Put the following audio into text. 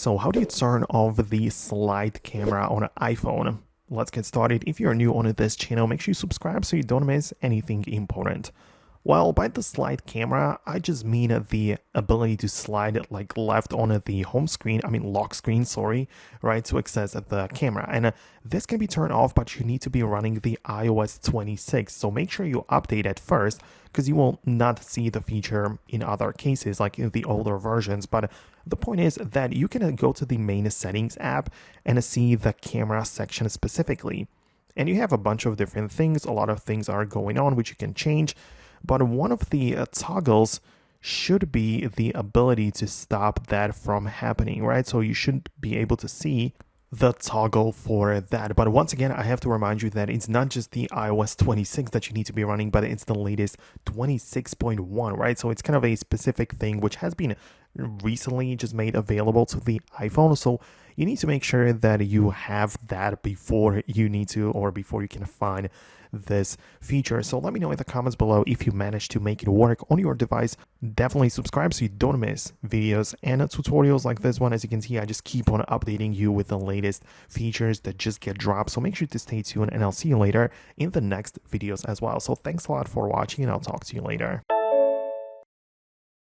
So how do you turn off the slide camera on an iPhone? Let's get started. If you're new on this channel, make sure you subscribe so you don't miss anything important. Well, by the slide camera, I just mean the ability to slide like left on the home screen, lock screen, sorry, right, to access the camera. And this can be turned off, but you need to be running the iOS 26. So make sure you update it first, because you will not see the feature in other cases, like in the older versions. But the point is that you can go to the main settings app and see the camera section specifically. And you have a bunch of different things. A lot of things are going on, which you can change. But one of the toggles should be the ability to stop that from happening, right? So you should be able to see the toggle for that. But once again, I have to remind you that it's not just the iOS 26 that you need to be running, but it's the latest 26.1, right? So it's kind of a specific thing which has been recently just made available to the iPhone. So you need to make sure that you have that before you need to, or before you can find this feature. So let me know in the comments below if you managed to make it work on your device. Definitely subscribe so you don't miss videos and tutorials like this one. As you can see, I just keep on updating you with the latest features that just get dropped. So make sure to stay tuned, and I'll see you later in the next videos as well. So thanks a lot for watching, and I'll talk to you later.